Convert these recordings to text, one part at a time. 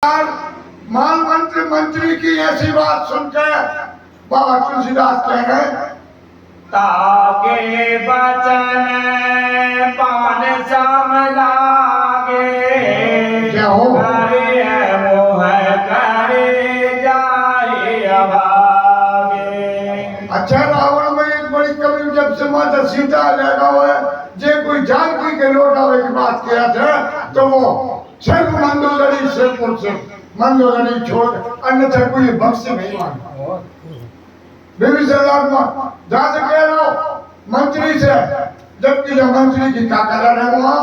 माल मंत्री की ऐसी बात सुनकर बाबा तुलसीदास कह गए, ताके बचन पान सम लागे, क्या हो करे मोह करे जाए अभागे। अच्छा, रावण में एक बड़ी कवि जब से माता सीता लगा हुआ है, जे कोई जानकी के लौटावे की बात किया था तो वो सिर्फ मंदोदरी सिरपुर से मंदोदरी छोड़ अन्यथा कोई बख्श नहीं मांगा। बीबी सरदार जहां से कह रहा हूं मंत्री से, जबकि जो मंत्री की काकला है वहां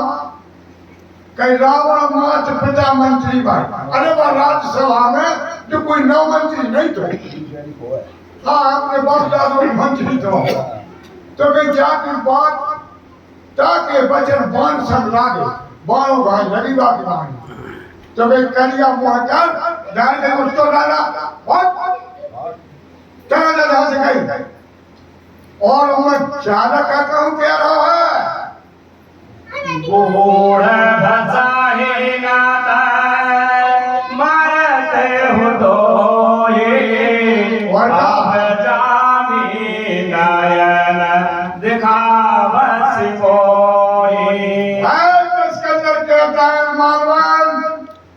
कई रावण माच पिता मंत्री भाई, अरे वह राज्यसभा में जो कोई नौ मंत्री नहीं तो हाँ अपने बाप दादों मंत्री तो कहीं जाके बात ताकि बचन बाण सब लागे, बाणों भाई लगी बात बाण तो कहीं करिया मुँह कर डाल के कुछ तो डाला और चला जा से गई। और मैं ज्यादा कहता हूँ कह रहा है बूढ़ भसाहे नाता मारते हो दोये, अब जामी नयन दिखावस कोई। इसके अंदर कहता है मालवान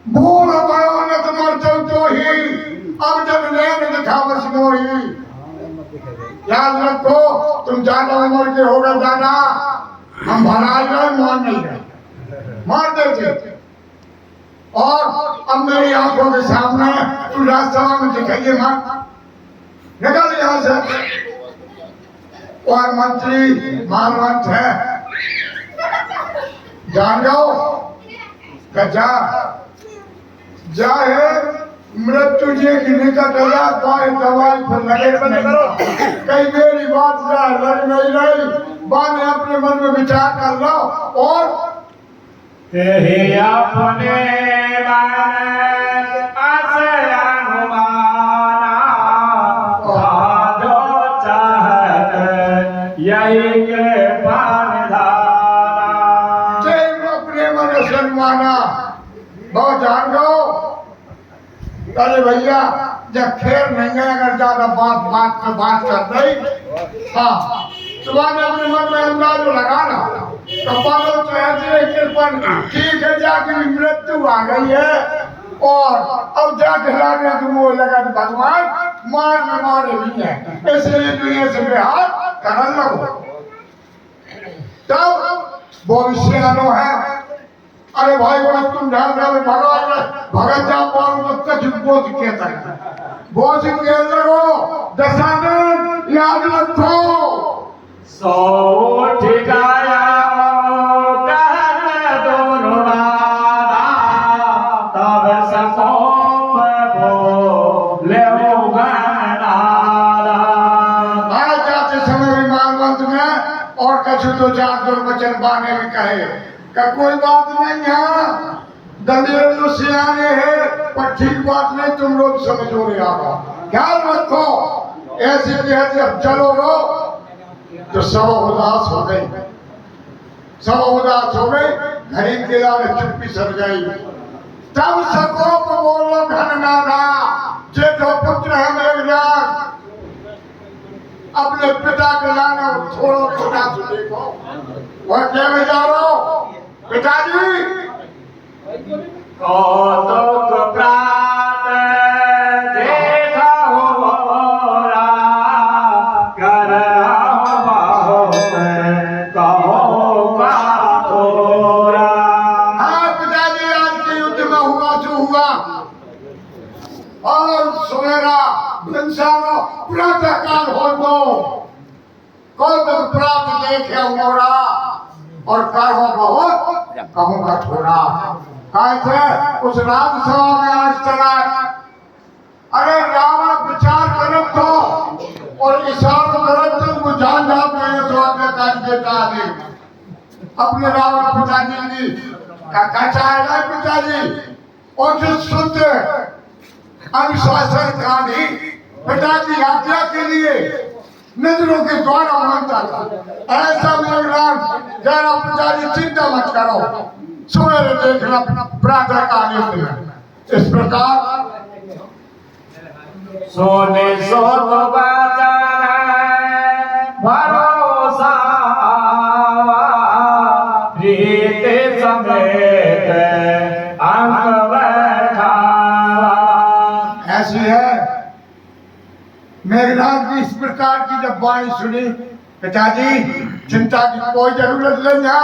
बूढ़ भयो न तो मरते तो ही, अब जब नयन दिखावस मोही। याद रखो तुम ज्यादा उम्र के हो गए दादा, हम भरा गए मान नहीं गए मार देते। और अब मेरी आंखों के सामने तुम राजसभा में दिखाइए मत, निकल यहां से। और मंत्री मालवंत है, जान जाओ जा जाए मृत्यु जी की निकट जा पाए दवाई पर लगे कई मेरी बात जा लग नहीं रही, बाने अपने मन में विचार कर लो और तेरे अपने मन आशय अनुमाना, जो चाहत यही के पान धारा। तेरे अपने मन से माना बहुत जान गो। अरे भैया जब खेर नहीं है, अगर ज्यादा बात पे बात कर रही हाँ सुबह में अपने मन में अंदाज लगाना कपालों ठीक है जाके मृत्यु आ गई है और अब जाके लाने तुम वो लगा भगवान मार में मारे नहीं है, इसलिए दुनिया से बेहार करन लगो। तब भविष्य आनो है, अरे भाई बस तुम ध्यान रहे भगत जा पाओ बोझ कहता है, बोझ के लगो दशानन याद रखो। सो ठिकाया कर दोनों नादा, तब सकोप बोले नादा। आज जाते समय भी मालवंत में और कछु तो चार दो वचन बाने भी कहे का कोई बात नहीं है, दलेर तो सियाने है पर ठीक बात नहीं, तुम लोग समझो रे आगा ख्याल रखो। ऐसे कहते अब चलो रो तो सब उदास हो गई, सब उदास हो गई, घड़ी के लाल चुप्पी सर गई। तब सकोप बोलो घननादा, जेठो पुत्र है मेघनाद, अपने पिता के लाने छोड़ो पिता से देखो और क्या में जा रहा हो पिताजी। कौतुक प्रात देखा होरा, कर कहो का होरा। हाँ पिताजी आज के युद्ध में हुआ जो हुआ और सवेरा इंसानो प्रातः काल हो दो कौतुक प्रात देखे मोरा और कहो बहुत कहूँगा थोड़ा। कैसे उस राज्यसभा में आज चला, अरे रावण विचार करब तो और इशारों करब तो वो जान जाते हैं तो अपने काज बेटा दे अपने रावण पिताजी की क्या चाहेगा पिताजी और जो सुनते अनुशासन का भी पिता की आज्ञा के लिए नजरों के द्वारा मानता था। ऐसा मेघनाथ जरा पिताजी चिंता मत करो, सवेरे देखना प्रातः काल में इस प्रकार सोने सोत बचन भरोसा रीत समेत अंग बैठा। ऐसी है मेघनाथ की इस प्रकार की जब वाणी सुनी, पिताजी चिंता की कोई जरूरत नहीं है।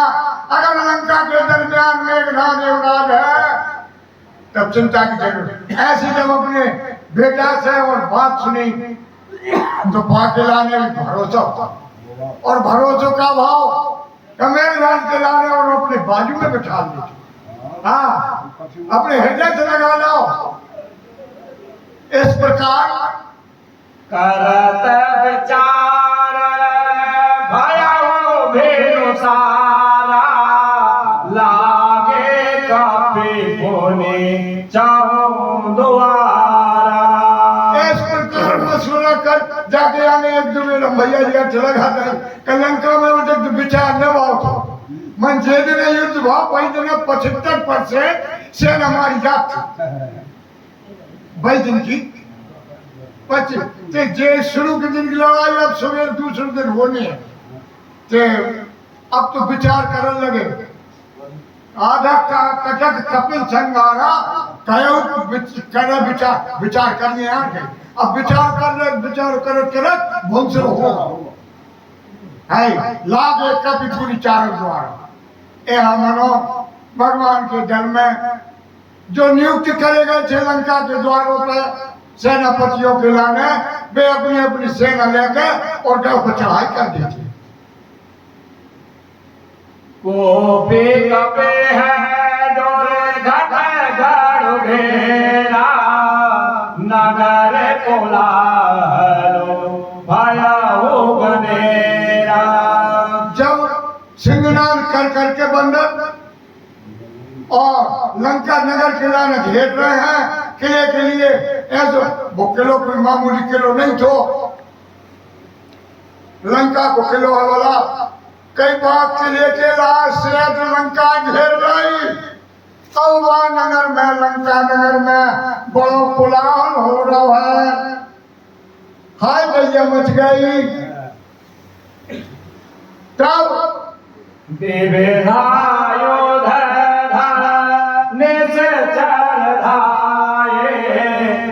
अगर लंका के दरमियान मेघनाथ युवराज है तब चिंता की जरूरत। ऐसी जब अपने बेटा से और बात सुनी तो पाके लाने में भरोसा और भरोसे का भाव मेघनाथ के लाने और अपने बाजू में बिठा लीजिए। हाँ, अपने हृदय से लगा लो। इस प्रकार करत विचार भयो भेनु सारा लागे कापी होने चाहूं द्वारा। इस प्रकार मशवरा कर जाके आने एक दो मेरा भैया जी अच्छा लगा था कलंका में वो जब विचार न भाव मन जे दिन युद्ध भाव वही दिन 75% सेना हमारी जात भाई दिन की ते जे शुरू के दिन की लड़ाई अब सवेर दूसरे दिन होनी है ते अब तो विचार करने लगे। आधा का कटक कपिल संगारा करे विचार करने आ गए। अब विचार करे भूल से हो है लागे कपि पूरी चारों द्वारा। ए मनो भगवान के दल में जो नियुक्त करेगा श्रीलंका के द्वारों पर सेनापतियों के लाने वे अपनी अपनी सेना लेकर और गढ़ पर चढ़ाई कर देते। कोपी कपे है डोरे घट गढ़ घेरा नगर कोलाहलो भया हो बनेरा। जब सिंहनाद कर करके बंदर और लंका नगर किला ने घेर रहे हैं किले के लिए, ऐसे वो किलो कोई मामूली किलो नहीं तो लंका को किलो है वाला कई बात किले के लाश से तो लंका घेर रही। अब नगर में लंका नगर में बड़ो कोलाहल हो रहा है। हाय भैया मच गई। तब विविधायोधर निश चढ़ाए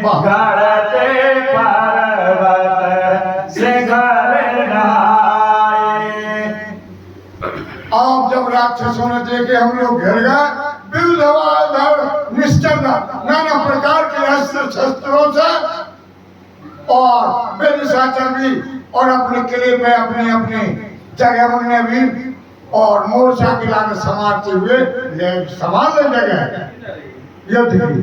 गढ़ते पर्वत शिखर ढाए। आप जब राक्षसों ने देखे हम लोग घेर गए विविधायोधर निश्चल नाना प्रकार के अस्त्र शस्त्रों से और बेनिशाचर भी और अपने किले पे अपनी अपनी जगह उन्हें भी और मोर्चा किला में समारते हुए संभाल ले जगह युद्ध की।